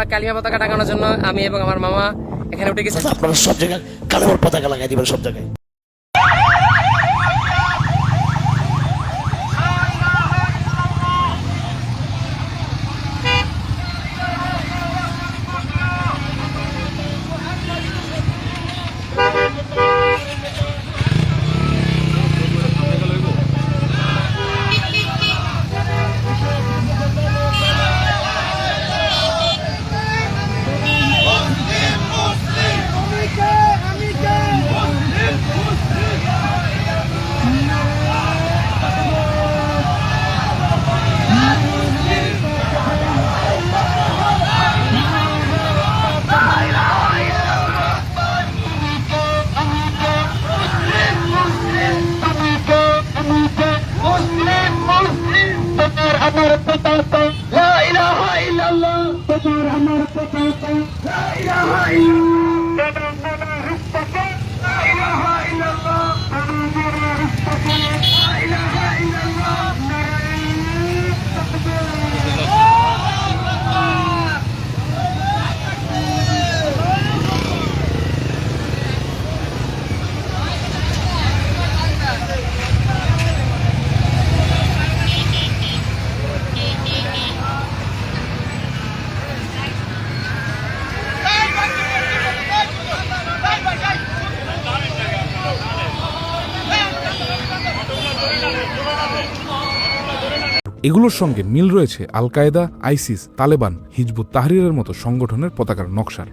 আমরা কালিমা পতাকা টাঙানোর জন্য আমি এবং আমার মামা এখানে উঠে গেছি। আপনারা সব জায়গায় কালেমার পতাকা লাগাই দিবেন সব জায়গায়। আমার পতাকা লা ইলাহা ইল্লাল্লাহ, তোমার আমার পতাকা লা ইলাহা ইল্লাল্লাহ, তোমার পতাকা লা ইলাহা ইল্লাল্লাহ, তোমার পতাকা লা ইলাহা ইল্লাল্লাহ। এগুলোর সঙ্গে মিল রয়েছে আল কায়েদা, আইসিস, তালেবান, হিজবুত তাহরিরের মতো সংগঠনের পতাকার নকশার।